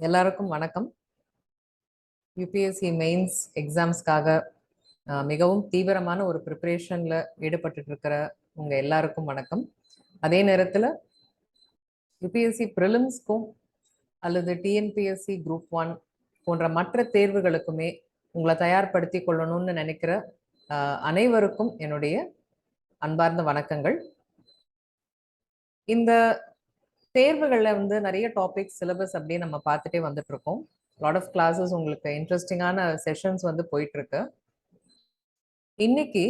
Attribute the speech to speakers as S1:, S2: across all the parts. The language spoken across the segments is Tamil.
S1: எல்லாருக்கும் வணக்கம். யூபிஎஸ்சி மெயின்ஸ் எக்ஸாம்ஸ்க்காக மிகவும் தீவிரமான ஒரு ப்ரிப்பரேஷனில் ஈடுபட்டு இருக்கிற உங்கள் எல்லாருக்கும் வணக்கம். அதே நேரத்தில் யூபிஎஸ்சி ப்ரிலிம்ஸ்க்கும் அல்லது டிஎன்பிஎஸ்சி குரூப் 1 போன்ற மற்ற தேர்வுகளுக்குமே உங்களை தயார்படுத்தி கொள்ளணும்னு நினைக்கிற அனைவருக்கும் என்னுடைய அன்பார்ந்த வணக்கங்கள். இந்த தேர்வுகளில் வந்து நிறைய டாபிக்ஸ் சிலபஸ் அப்படியே நம்ம பார்த்துட்டே வந்துட்டு இருக்கோம். லாட் ஆஃப் கிளாஸஸ் உங்களுக்கு இன்ட்ரெஸ்டிங்கான செஷன்ஸ் வந்து போயிட்டு இருக்கு. இன்னைக்கு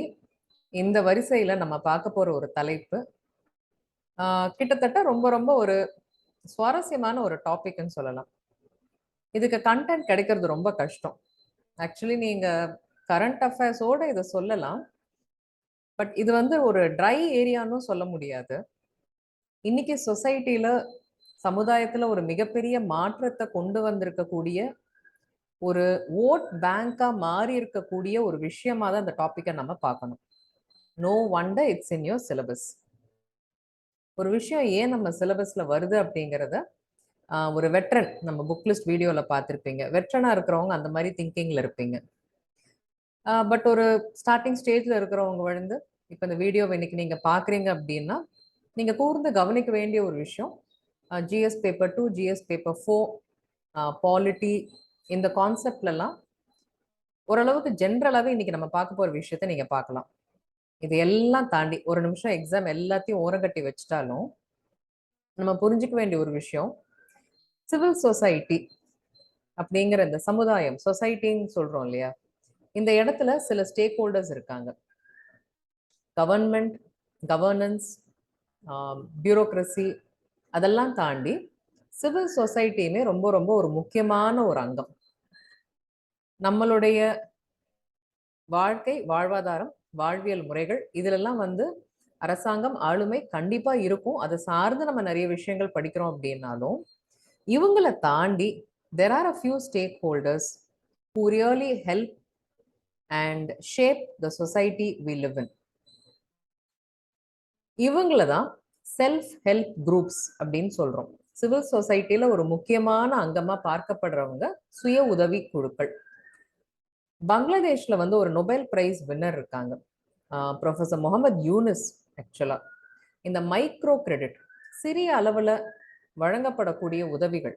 S1: இந்த வரிசையில நம்ம பார்க்க போற ஒரு தலைப்பு கிட்டத்தட்ட ரொம்ப ரொம்ப ஒரு சுவாரஸ்யமான ஒரு டாபிக்னு சொல்லலாம். இதுக்கு கண்டென்ட் கிடைக்கிறது ரொம்ப கஷ்டம். ஆக்சுவலி நீங்க கரண்ட் அஃபேர்ஸோட இதை சொல்லலாம், பட் இது வந்து ஒரு ட்ரை ஏரியான்னு சொல்ல முடியாது. இன்னைக்கு சொசைட்டில சமுதாயத்துல ஒரு மிகப்பெரிய மாற்றத்தை கொண்டு வந்திருக்கக்கூடிய ஒரு ஓட் பேங்கா மாறி இருக்கக்கூடிய ஒரு விஷயமா தான் இந்த டாபிக்கை நம்ம பார்க்கணும். No wonder it's in your syllabus. ஒரு விஷயம் ஏன் நம்ம சிலபஸ்ல வருது அப்படிங்கிறத ஒரு வெட்ரன் நம்ம புக் லிஸ்ட் வீடியோல பார்த்துருப்பீங்க. வெட்ரனா இருக்கிறவங்க அந்த மாதிரி திங்கிங்ல இருப்பீங்க. பட் ஒரு ஸ்டார்டிங் ஸ்டேஜ்ல இருக்கிறவங்க வந்து இப்போ இந்த வீடியோவை இன்னைக்கு நீங்க பாக்குறீங்க அப்படின்னா நீங்க கூர்ந்து கவனிக்க வேண்டிய ஒரு விஷயம், GS paper 2, GS paper 4, polity, இந்த கான்செப்ட்லாம் ஓரளவுக்கு ஜென்ரலாகவே இன்னைக்கு நம்ம பார்க்க போற விஷயத்த நீங்க பார்க்கலாம். இது எல்லாம் தாண்டி ஒரு நிமிஷம் எக்ஸாம் எல்லாத்தையும் ஓரங்கட்டி வச்சுட்டாலும் நம்ம புரிஞ்சுக்க வேண்டிய ஒரு விஷயம், சிவில் சொசைட்டி அப்படிங்கிற இந்த சமுதாயம், சொசைட்டின்னு சொல்றோம் இல்லையா, இந்த இடத்துல சில ஸ்டேக் ஹோல்டர்ஸ் இருக்காங்க. கவர்மெண்ட், கவர்னன்ஸ், பியூரோக்ரஸி, அதெல்லாம் தாண்டி சிவில் சொசைட்டியுமே ரொம்ப ரொம்ப ஒரு முக்கியமான ஒரு அங்கம். நம்மளுடைய வாழ்க்கை, வாழ்வாதாரம், வாழ்வியல் முறைகள் இதுலெல்லாம் வந்து அரசாங்கம், ஆளுமை கண்டிப்பா இருக்கும். அதை சார்ந்து நம்ம நிறைய விஷயங்கள் படிக்கிறோம் அப்படின்னாலும் இவங்களை தாண்டி there are a few stakeholders who really help and shape the society we live in. இவங்களை தான் செல்ஃப் ஹெல்ப் குரூப்ஸ் அப்படின்னு சொல்றோம். சிவில் சொசைட்டில ஒரு முக்கியமான அங்கமா பார்க்கப்படுறவங்க சுய உதவி குழுக்கள். பங்களாதேஷ்ல வந்து ஒரு நோபல் பிரைஸ் வின்னர் இருக்காங்க, ப்ரொஃபசர் முகமது யூனிஸ். ஆக்சுவலா இந்த மைக்ரோ கிரெடிட், சிறிய அளவுல வழங்கப்படக்கூடிய உதவிகள்,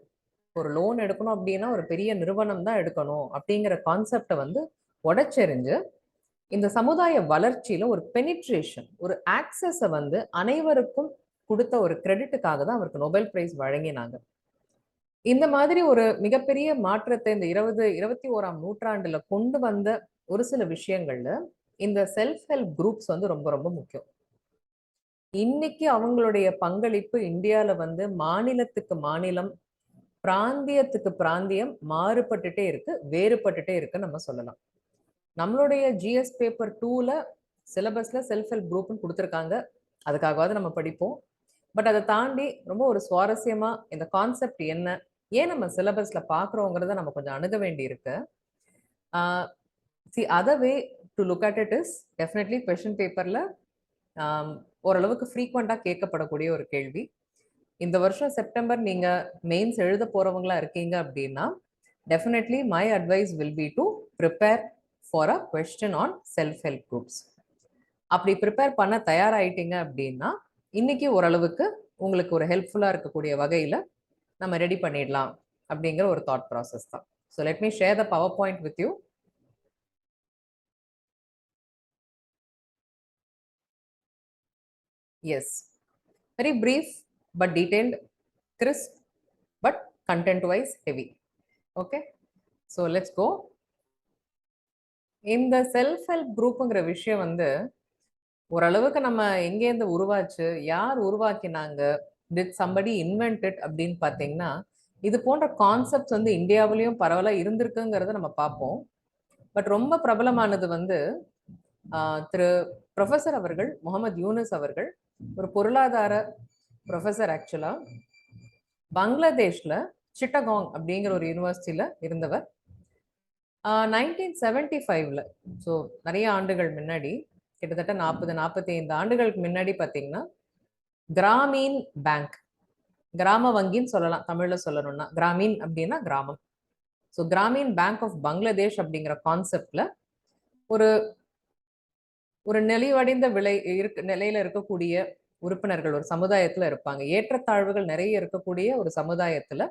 S1: ஒரு லோன் எடுக்கணும் அப்படின்னா ஒரு பெரிய நிறுவனம் தான் எடுக்கணும் அப்படிங்கிற கான்செப்டை வந்து உடைச்செறிஞ்சு இந்த சமுதாய வளர்ச்சியில ஒரு பெனிட்ரேஷன், ஒரு ஆக்சஸை வந்து அனைவருக்கும் கொடுத்த ஒரு கிரெடிட்டுக்காக தான் அவருக்கு நோபல் பிரைஸ் வழங்கினாங்க. இந்த மாதிரி ஒரு மிகப்பெரிய மாற்றத்தை இந்த 21ஆம் நூற்றாண்டுல கொண்டு வந்த ஒரு சில விஷயங்கள்ல இந்த செல்ஃப் ஹெல்ப் குரூப்ஸ் வந்து ரொம்ப ரொம்ப முக்கியம். இன்னைக்கு அவங்களுடைய பங்களிப்பு இந்தியால வந்து மாநிலத்துக்கு மாநிலம், பிராந்தியத்துக்கு பிராந்தியம் மாறுபட்டுட்டே இருக்கு, வேறுபட்டுட்டே இருக்கு நம்ம சொல்லலாம். நம்மளுடைய ஜிஎஸ் பேப்பர் 2ல சிலபஸ்ல செல்ஃப் ஹெல்ப் குரூப்னு கொடுத்துருக்காங்க, அதுக்காகவாவது நம்ம படிப்போம். பட் அதை தாண்டி ரொம்ப ஒரு சுவாரஸ்யமா இந்த கான்செப்ட் என்ன, ஏன் நம்ம சிலபஸ்ல பாக்குறோங்கிறத நம்ம கொஞ்சம் அணுக வேண்டி இருக்கு. Other way to look at it is definitely question பேப்பர்ல ஓரளவுக்கு ஃப்ரீக்வெண்டா கேட்கப்படக்கூடிய ஒரு கேள்வி. இந்த வருஷம் செப்டம்பர் நீங்க மெயின்ஸ் எழுத போறவங்களா இருக்கீங்க அப்படின்னா definitely my advice will be to prepare for a question on self help groups. அப்படி ப்ரிப்பேர் பண்ண தயாராயிட்டீங்க அப்படின்னா இன்னைக்கு ஓரளவுக்கு உங்களுக்கு ஒரு ஹெல்ப்ஃபுல்லா இருக்கக்கூடிய வகையில நம்ம ரெடி பண்ணிடலாம் அப்படிங்கிற ஒரு தாட் ப்ராசஸ் தான். So let me share the PowerPoint with you. Yes, very brief but detailed, crisp but content wise heavy. Okay, so let's go. இந்த செல்ஃப் ஹெல்ப் குரூப்புங்கிற விஷயம் வந்து ஓரளவுக்கு நம்ம எங்கேருந்து உருவாச்சு, யார் உருவாக்கினாங்க, டிட் சம்படி இன்வென்ட் இட் அப்படின்னு பார்த்தீங்கன்னா இது போன்ற கான்செப்ட்ஸ் வந்து இந்தியாவிலையும் பரவலா இருந்திருக்குங்கிறத நம்ம பார்ப்போம். பட் ரொம்ப பிரபலமானது வந்து திரு ப்ரொஃபசர் அவர்கள், முகமது யூனிஸ் அவர்கள், ஒரு பொருளாதார ப்ரொஃபசர். ஆக்சுவலா பங்களாதேஷ்ல சிட்டகாங் அப்படிங்கிற ஒரு யூனிவர்சிட்டியில இருந்தவர். 1975ல, ஸோ நிறைய ஆண்டுகள் முன்னாடி, கிட்டத்தட்ட 45 ஆண்டுகளுக்கு முன்னாடி பார்த்தீங்கன்னா கிராமீன் பேங்க், கிராம வங்கின்னு சொல்லலாம், தமிழ்ல சொல்லணும்னா. கிராமீன் அப்படின்னா கிராமம். ஸோ கிராமீன் பேங்க் ஆஃப் பங்களாதேஷ் அப்படிங்கிற கான்செப்ட்ல ஒரு ஒரு நெளிவடைந்த நிலையில இருக்கக்கூடிய உறுப்பினர்கள் ஒரு சமுதாயத்துல இருப்பாங்க. ஏற்றத்தாழ்வுகள் நிறைய இருக்கக்கூடிய ஒரு சமுதாயத்துல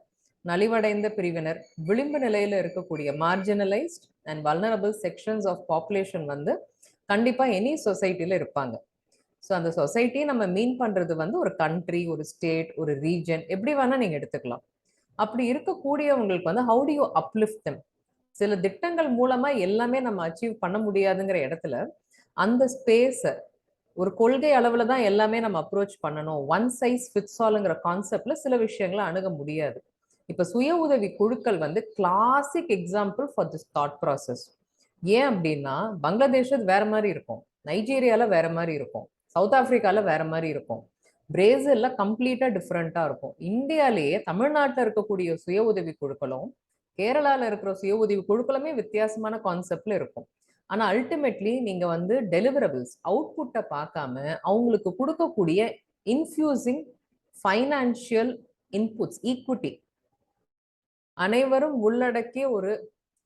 S1: நலிவடைந்த பிரிவினர், விளிம்பு நிலையில இருக்கக்கூடிய marginalised and vulnerable sections of population வந்து கண்டிப்பா எனி சொசைட்டில இருப்பாங்க. ஸோ அந்த சொசைட்டி நம்ம மீன் பண்றது வந்து ஒரு கண்ட்ரி, ஒரு ஸ்டேட், ஒரு ரீஜன், எப்படி வேணா நீங்க எடுத்துக்கலாம். அப்படி இருக்கக்கூடியவங்களுக்கு வந்து how to you uplift them? சில திட்டங்கள் மூலமா எல்லாமே நம்ம அச்சீவ் பண்ண முடியாதுங்கிற இடத்துல அந்த ஸ்பேஸ ஒரு கொள்கை அளவுல தான் எல்லாமே நம்ம அப்ரோச் பண்ணணும். ஒன் சைஸ் ஃபிட்ஸ் ஆல்ங்கிற கான்செப்ட்ல சில விஷயங்களை அணுக முடியாது. இப்ப சுய உதவி குழுக்கள் வந்து classic example for this thought process. ஏன் அப்படின்னா பங்களாதேஷ் வேற மாதிரி இருக்கும், நைஜீரியால வேற மாதிரி இருக்கும், சவுத் ஆப்பிரிக்கால வேற மாதிரி இருக்கும், பிரேசில்ல கம்ப்ளீட்டா டிஃப்ரெண்டா இருக்கும். இந்தியாலேயே தமிழ்நாட்டில் இருக்கக்கூடிய சுய உதவி குழுக்களும் கேரளால இருக்கிற சுய உதவி குழுக்களுமே வித்தியாசமான கான்செப்ட்ல இருக்கும். ஆனா அல்டிமேட்லி நீங்க வந்து டெலிவரபிள்ஸ் அவுட்புட்டை பார்க்காம அவங்களுக்கு கொடுக்கக்கூடிய இன்ஃபியூசிங் ஃபைனான்சியல் இன்புட்ஸ், ஈக்விட்டி அனைவரும் உள்ளடக்கிய ஒரு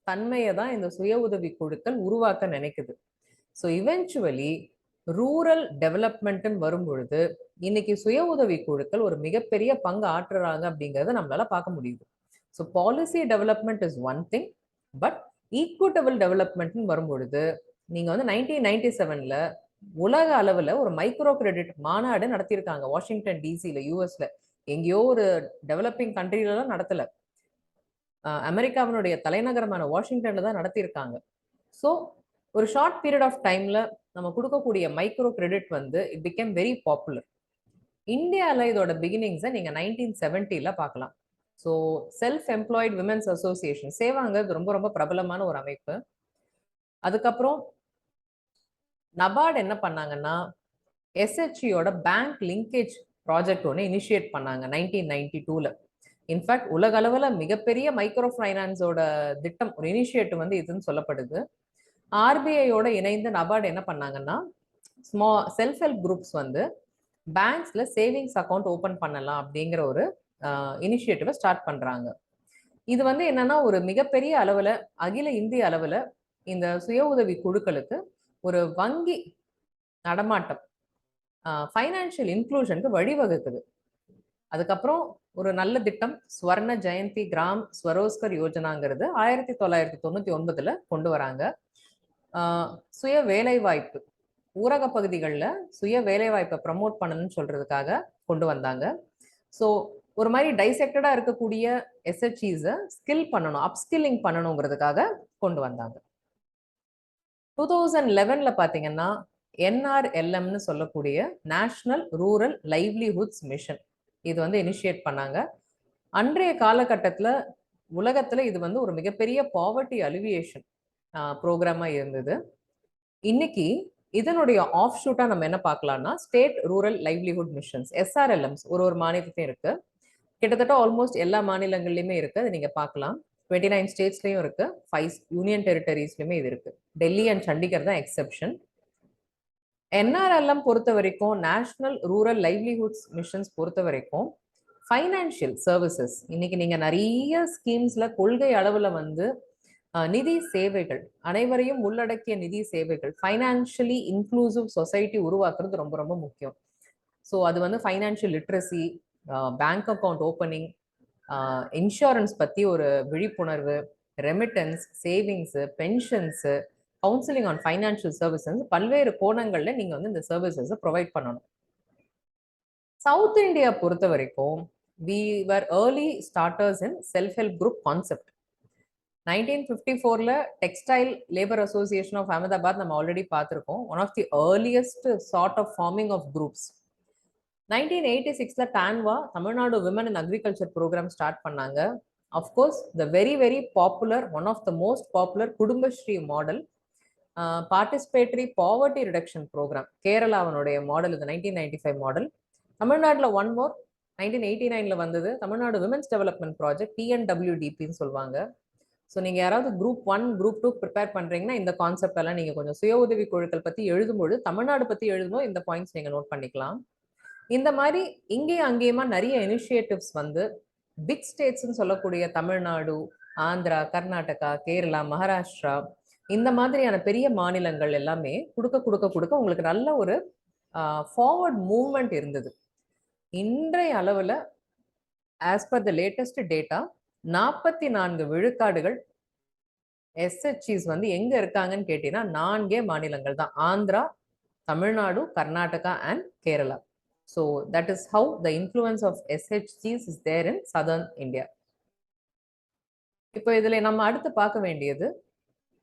S1: தன்மையை தான் இந்த சுய உதவி குழுக்கள் உருவாக்க நினைக்குது. ஸோ இவென்ச்சுவலி ரூரல் டெவலப்மெண்ட்னு வரும் பொழுது இன்னைக்கு சுய உதவி குழுக்கள் ஒரு மிகப்பெரிய பங்கு ஆற்றுறாங்க அப்படிங்கறத நம்மளால பார்க்க முடியுது. So policy development is one thing, but equitable டெவலப்மெண்ட்னு வரும் பொழுது நீங்க வந்து 1997ல உலக அளவுல ஒரு மைக்ரோ கிரெடிட் மாநாடு நடத்தியிருக்காங்க வாஷிங்டன் டிசில, யூஎஸ்ல. எங்கேயோ ஒரு டெவலப்பிங் கண்ட்ரிலாம் நடத்தல, அமெரிக்காவினுடைய தலைநகரமான வாஷிங்டன்ல தான் நடத்தியிருக்காங்க. ஸோ ஒரு ஷார்ட் பீரியட் ஆஃப் டைம்ல நம்ம கொடுக்கக்கூடிய மைக்ரோ கிரெடிட் வந்து இட் பிகேம் வெரி பாப்புலர். இந்தியாவில் இதோட பிகினிங்ஸை நீங்க 1970ல பார்க்கலாம். So self employed women's association சேவாங்க, இது ரொம்ப ரொம்ப பிரபலமான ஒரு அமைப்பு. அதுக்கப்புறம் நபார்டு என்ன பண்ணாங்கன்னா எஸ்ஹெச்இயோட பேங்க் லிங்கேஜ் ப்ராஜெக்ட் ஒன்று இனிஷியேட் பண்ணாங்க 1992ல. இன்ஃபேக்ட் உலக அளவில் மிகப்பெரிய மைக்ரோ ஃபைனான்ஸோட திட்டம் ஒரு இனிஷியேட்டிவ் வந்து இதுன்னு சொல்லப்படுது. ஆர்பிஐயோட இணைந்து நபார்டு என்ன பண்ணாங்கன்னா செல்ஃப் ஹெல்ப் குரூப்ஸ் வந்து பேங்க்ஸ்ல சேவிங்ஸ் அக்கௌண்ட் ஓபன் பண்ணலாம் அப்படிங்கிற ஒரு இனிஷியேட்டிவை ஸ்டார்ட் பண்றாங்க. இது வந்து என்னன்னா ஒரு மிகப்பெரிய அளவுல அகில இந்திய அளவுல இந்த சுய உதவி குழுக்களுக்கு ஒரு வங்கி நடமாட்டம், ஃபைனான்சியல் இன்க்ளூஷனுக்கு வழிவகுக்குது. அதுக்கப்புறம் ஒரு நல்ல திட்டம் ஸ்வர்ண ஜெயந்தி கிராம் ஸ்வரோஸ்கர் யோஜனாங்கிறது 1999ல கொண்டு வராங்க. சுய வேலைவாய்ப்பு, ஊரக பகுதிகளில் சுய வேலைவாய்ப்பை ப்ரமோட் பண்ணணும்னு சொல்றதுக்காக கொண்டு வந்தாங்க. ஸோ ஒரு மாதிரி டைசெக்டடா இருக்கக்கூடிய எஸ்ஹெச்இஸை ஸ்கில் பண்ணணும், அப்ஸ்கில்லிங் பண்ணணுங்கிறதுக்காக கொண்டு வந்தாங்க. 2011ல பார்த்தீங்கன்னா என்ஆர்எல்எம்னு சொல்லக்கூடிய நேஷனல் ரூரல் லைவ்லிஹுட்ஸ் மிஷன் இது வந்து இனிஷியேட் பண்ணாங்க. அன்றைய காலகட்டத்தில் உலகத்துல இது வந்து ஒரு மிகப்பெரிய பாவர்ட்டி அலிவியேஷன் ப்ரோக்ராமா இருந்தது. இன்னைக்கு இதனுடைய ஆஃப் ஷூட்டா நம்ம என்ன பார்க்கலாம்னா ஸ்டேட் ரூரல் லைவ்லிஹுட் மிஷன்ஸ், எஸ்ஆர்எல்எம்ஸ் ஒரு மாநிலத்தையும் இருக்கு. கிட்டத்தட்ட ஆல்மோஸ்ட் எல்லா மாநிலங்கள்லயுமே இருக்கு, அதை நீங்க பார்க்கலாம். 29 ஸ்டேட்ஸ்லயும் இருக்கு, 5 யூனியன் டெரிட்டரிஸ்லயுமே இது இருக்கு. டெல்லி அண்ட் சண்டிகர் தான் எக்ஸெப்ஷன். என்ஆர்எல்எம் பொறுத்த வரைக்கும், நேஷனல் ரூரல் லைவ்லிஹுட்ஸ் மிஷன்ஸ் பொறுத்த வரைக்கும் ஃபைனான்சியல் சர்வீசஸ், இன்னைக்கு நீங்க நிறைய ஸ்கீம்ஸ்ல கொள்கை அளவுல வந்து நிதி சேவைகள், அனைவரையும் உள்ளடக்கிய நிதி சேவைகள், ஃபைனான்சியலி இன்க்ளூசிவ் சொசைட்டி உருவாக்குறது ரொம்ப ரொம்ப முக்கியம். ஸோ அது வந்து financial literacy, bank account opening, insurance பத்தி ஒரு விழிப்புணர்வு, remittances, savings, pensions, counselling on financial services, பல்வேறு கோணங்கள்ல நீங்க வந்து இந்த சர்வீசஸை ப்ரொவைட் பண்ணணும். சவுத் இந்தியா பொறுத்த வரைக்கும் we were early starters in self-help group concept. 1954ல textile labour association of Ahmedabad நம்ம ஆல்ரெடி பார்த்துருக்கோம், one of the earliest sort of forming of groups. 1986ல டான்வா Tamil Nadu women in agriculture program start பண்ணாங்க. Of course the very very popular, one of the most popular Kudumbashree model, participatory poverty reduction program, கேரளாவனுடைய மாடல் இது 1995 மாடல். தமிழ்நாட்டில் ஒன் மோர் 1989ல வந்தது, தமிழ்நாடு விமென்ஸ் டெவலப்மெண்ட் ப்ராஜெக்ட், TNWDPன்னு சொல்லுவாங்க. ஸோ நீங்கள் யாராவது குரூப் 1 குரூப் 2 ப்ரிப்பேர் பண்ணுறீங்கன்னா இந்த கான்செப்ட் எல்லாம் நீங்கள் கொஞ்சம் சுய உதவி குழுக்கள் பற்றி எழுதும்போது, தமிழ்நாடு பற்றி எழுதும்போது இந்த பாயிண்ட்ஸ் நீங்கள் நோட் பண்ணிக்கலாம். இந்த மாதிரி இங்கேயும் அங்கேயுமா நிறைய இனிஷியேட்டிவ்ஸ் வந்து பிக் ஸ்டேட்ஸ்ன்னு சொல்லக்கூடிய தமிழ்நாடு, ஆந்திரா, கர்நாடகா, கேரளா, மகாராஷ்டிரா இந்த மாதிரியான பெரிய மாநிலங்கள் எல்லாமே கொடுக்க உங்களுக்கு நல்ல ஒரு ஃபார்வர்ட் மூவ்மெண்ட் இருந்தது. இன்றைய அளவுல as per the latest data 44 விழுக்காடுகள் SHGs வந்து எங்க இருக்காங்கன்னு கேட்டீங்கன்னா 4 மாநிலங்கள் தான். Andhra, Tamil Nadu, Karnataka and Kerala. So that is how the influence of SHGs is there in southern India. இப்போ இதுல நம்ம அடுத்து பார்க்க வேண்டியது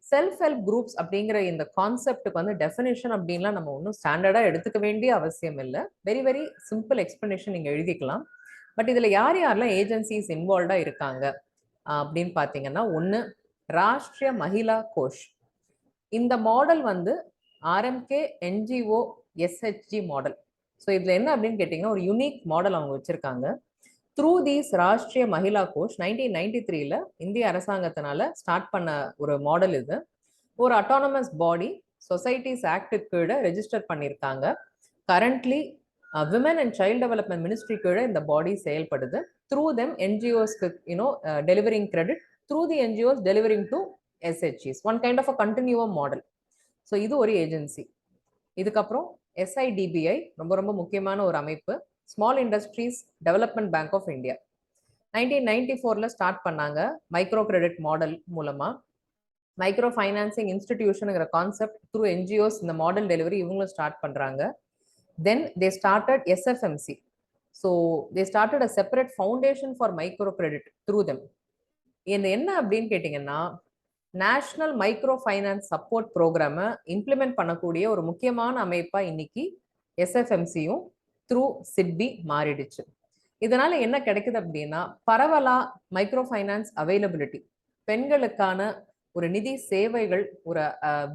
S1: செல்ஃப் ஹெல்ப் குரூப்ஸ் அப்படிங்கிற இந்த கான்செப்டுக்கு வந்து டெஃபினேஷன் அப்படின்லாம் நம்ம ஒன்றும் ஸ்டாண்டர்டா எடுத்துக்க வேண்டிய அவசியம் இல்லை. வெரி வெரி சிம்பிள் எக்ஸ்பிளனேஷன் நீங்க எழுதிக்கலாம். பட் இதுல யார் யாரெல்லாம் ஏஜென்சிஸ் இன்வால்வ்டா இருக்காங்க அப்படின்னு பார்த்தீங்கன்னா, ஒன்று ராஷ்டிரிய மகிழா கோஷ். இந்த மாடல் வந்து RMK NGO SHG model. So இதுல என்ன அப்படின்னு கேட்டீங்கன்னா, ஒரு யூனிக் மாடல் அவங்க வச்சிருக்காங்க. த்ரூ தீஸ் ராஷ்டிரிய மகிழா கோஷ் 1993ல இந்திய அரசாங்கத்தினால ஸ்டார்ட் பண்ண ஒரு மாடல் இது. ஒரு அட்டானமஸ் பாடி சொசைட்டிஸ் ஆக்ட் கீழே ரெஜிஸ்டர் பண்ணியிருக்காங்க. Currently women and child development ministry கீழே இந்த பாடி செயல்படுது. த்ரூ தெம் என்ஜிஓஸ்க்கு delivering credit, through the NGOs delivering to SHGs, one kind of a continuum model. So இது ஒரு ஏஜென்சி. இதுக்கப்புறம் SIDBI ரொம்ப ரொம்ப முக்கியமான ஒரு அமைப்பு, small industries development bank of India. 1994ல ஸ்டார்ட் பண்ணாங்க. மைக்ரோ கிரெடிட் மாடல் மூலமா மைக்ரோ ஃபைனான்சிங் இன்ஸ்டிடியூஷனுங்கிற கான்செப்ட் த்ரூ என்ஜிஓஸ் இந்த மாடல் டெலிவரி இவங்களும் ஸ்டார்ட் பண்றாங்க. Then they started SFMC. So they started a separate foundation for micro credit through them. இது என்ன அப்படின்னு கேட்டீங்கன்னா, நேஷனல் மைக்ரோ ஃபைனான்ஸ் சப்போர்ட் ப்ரோக்ராமை இம்ப்ளிமெண்ட் பண்ணக்கூடிய ஒரு முக்கியமான அமைப்பா இன்னைக்கு SFMCயும் த்ரூ சிட்பி மாறிடுச்சு. இதனால என்ன கிடைக்குது அப்படின்னா, பரவலா மைக்ரோ ஃபைனான்ஸ் அவைலபிலிட்டி, பெண்களுக்கான ஒரு நிதி சேவைகள், ஒரு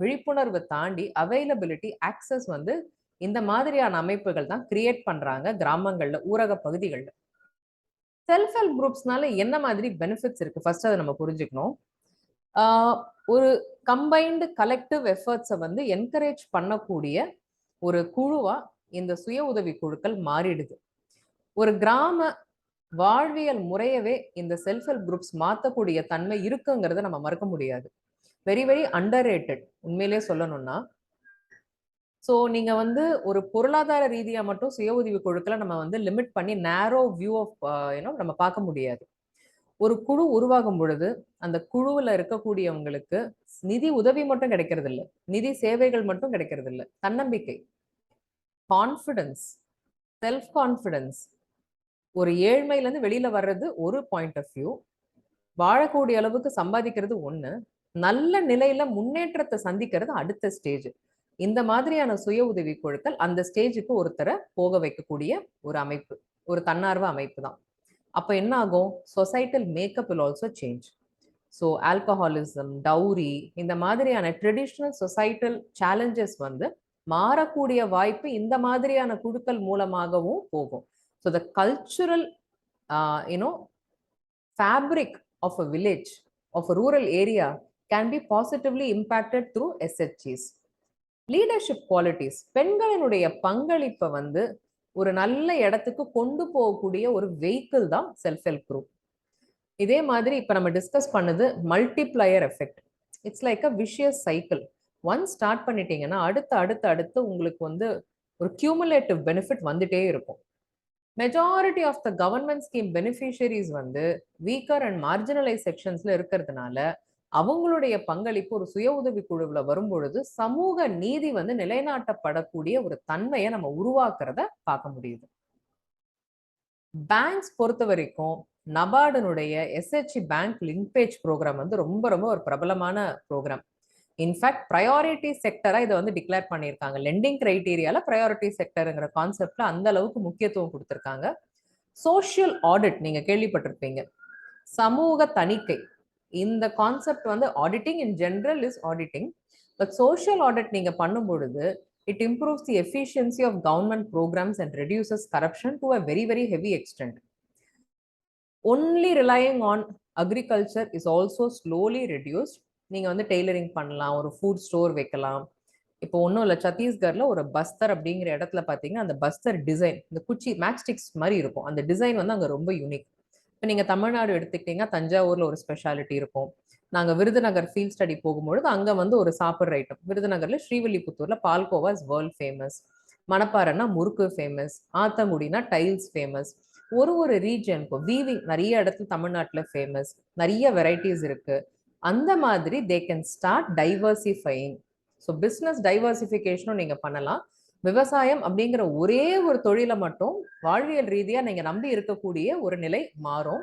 S1: விழிப்புணர்வு தாண்டி அவைலபிலிட்டி ஆக்சஸ் வந்து இந்த மாதிரியான அமைப்புகள் தான் கிரியேட் பண்றாங்க கிராமங்கள்ல, ஊரக பகுதிகள்ல. செல்ஃப் ஹெல்ப் குரூப்ஸ்னால என்ன மாதிரி பெனிஃபிட்ஸ் இருக்கு ஃபர்ஸ்ட் அதை நம்ம புரிஞ்சுக்கணும். ஒரு கம்பைன்டு கலெக்டிவ் எஃபர்ட்ஸை வந்து என்கரேஜ் பண்ணக்கூடிய ஒரு குழுவா இந்த சுய உதவி குழுக்கள் மாறிடுது. ஒரு கிராம வாழ்வியல் முறையவே இந்த செல்ஃப் ஹெல்ப் குரூப்ஸ் மாற்றக்கூடிய தன்மை இருக்குங்கிறத நம்ம மறக்க முடியாது. வெரி வெரி அண்டர் ரேட்டட் உண்மையிலேயே சொல்லணும்னா. ஸோ நீங்க வந்து ஒரு பொருளாதார ரீதியா மட்டும் சுய உதவி குழுக்களை நம்ம வந்து லிமிட் பண்ணி நேரோ வியூ ஆஃப் நம்ம பார்க்க முடியாது. ஒரு குழு உருவாகும் பொழுது அந்த குழுவில் இருக்கக்கூடியவங்களுக்கு நிதி உதவி மட்டும் கிடைக்கிறது இல்லை, நிதி சேவைகள் மட்டும் கிடைக்கிறது இல்லை, தன்னம்பிக்கை, கான்ஃபிடன்ஸ், செல்ஃப் கான்ஃபிடன்ஸ். ஒரு ஏழ்மையிலேருந்து வெளியில வர்றது ஒரு பாயிண்ட் ஆஃப் வியூ, வாழக்கூடிய அளவுக்கு சம்பாதிக்கிறது ஒண்ணு, நல்ல நிலையில முன்னேற்றத்தை சந்திக்கிறது அடுத்த ஸ்டேஜ். இந்த மாதிரியான சுய உதவி குழுக்கள் அந்த ஸ்டேஜுக்கு ஒருத்தரை போக வைக்கக்கூடிய ஒரு அமைப்பு, ஒரு தன்னார்வ அமைப்பு தான். அப்ப என்ன ஆகும்? Societal makeup will also change. So alcoholism, dowry, இந்த மாதிரியான ட்ரெடிஷ்னல் சொசைட்டல் சேலஞ்சஸ் வந்து மாறக்கூடிய வாய்ப்பு இந்த மாதிரியான குழுக்கள் மூலமாகவும் போகும். So the cultural fabric of a village, of a rural area can be positively impacted through SHGs. Leadership qualities, பெண்களினுடைய பங்களிப்பை வந்து ஒரு நல்ல இடத்துக்கு கொண்டு போகக்கூடிய ஒரு வெஹிக்கிள் தான் செல்ஃப் ஹெல்ப் குரூப். இதே மாதிரி இப்ப நம்ம டிஸ்கஸ் பண்ணது multiplier effect. It's like a vicious cycle. Once start பண்ணிட்டீங்கன்னா அடுத்து அடுத்து அடுத்து உங்களுக்கு வந்து ஒரு கியூமுலேட்டிவ் பெனிஃபிட் வந்துட்டே இருக்கும். Majority of the government scheme beneficiaries வந்து வீக்கர் அண்ட் மார்ஜினலைஸ் செக்ஷன்ஸ்ல இருக்கிறதுனால அவங்களுடைய பங்களிப்பு ஒரு சுய உதவி குழுவில் வரும்பொழுது சமூக நீதி வந்து நிலைநாட்டப்படக்கூடிய ஒரு தன்மையை நம்ம உருவாக்குறத பார்க்க முடியுது. பேங்க்ஸ் பொறுத்த வரைக்கும் நபார்டனுடைய SHG பேங்க் லிங்கேஜ் ப்ரோக்ராம் வந்து ரொம்ப ரொம்ப ஒரு பிரபலமான ப்ரோக்ராம். இன்ஃபேக்ட் ப்ரையாரிட்டி செக்டரா இதை வந்து டிக்ளேர் பண்ணியிருக்காங்க. லெண்டிங் கிரைட்டீரியால ப்ரையாரிட்டி செக்டருங்கிற கான்செப்ட்ல அந்த அளவுக்கு முக்கியத்துவம் கொடுத்திருக்காங்க. சோஷியல் ஆடிட் நீங்க கேள்விப்பட்டிருப்பீங்க, சமூக தணிக்கை. இந்த கான்செப்ட் வந்து auditing in general is auditing, but social audit நீங்க பண்ணும் பொழுது it improves the efficiency of government programmes and reduces corruption to a very very heavy extent. Only relying on agriculture is also slowly reduced. நீங்க வந்து டெய்லரிங் பண்ணலாம், ஒரு ஃபுட் ஸ்டோர் வைக்கலாம், இப்போ ஒன்றும் இல்லை, சத்தீஸ்கர்ல ஒரு பஸ்தர் அப்படிங்கிற இடத்துல பார்த்தீங்கன்னா அந்த பஸ்தர் டிசைன், இந்த குச்சி மேக்ஸ்டிக்ஸ் மாதிரி இருக்கும், அந்த டிசைன் வந்து அங்கே ரொம்ப யூனிக். இப்போ நீங்கள் தமிழ்நாடு எடுத்துக்கிட்டீங்கன்னா தஞ்சாவூர்ல ஒரு ஸ்பெஷாலிட்டி இருக்கும். நாங்கள் விருதுநகர் ஃபீல்ட் ஸ்டடி போகும்பொழுது அங்கே வந்து ஒரு சாப்பிட்ற ஐட்டம், விருதுநகர்ல ஸ்ரீவில்லிபுத்தூர்ல பால்கோவா இஸ் வேர்ல்ட் ஃபேமஸ், மணப்பாறைன்னா முறுக்கு ஃபேமஸ், ஆத்தங்குடினா டைல்ஸ் ஃபேமஸ். ஒரு ரீஜனுக்கும் வீவிங் நிறைய இடத்துல தமிழ்நாட்டில் ஃபேமஸ், நிறைய வெரைட்டிஸ் இருக்கு. அந்த மாதிரி they can start diversifying. So business டைவர்சிஃபிகேஷனும் நீங்க பண்ணலாம். விவசாயம் அப்படிங்கிற ஒரே ஒரு தொழிலை மட்டும் வாழ்வியல் ரீதியா நீங்க நம்பி இருக்கக்கூடிய ஒரு நிலை மாறும்.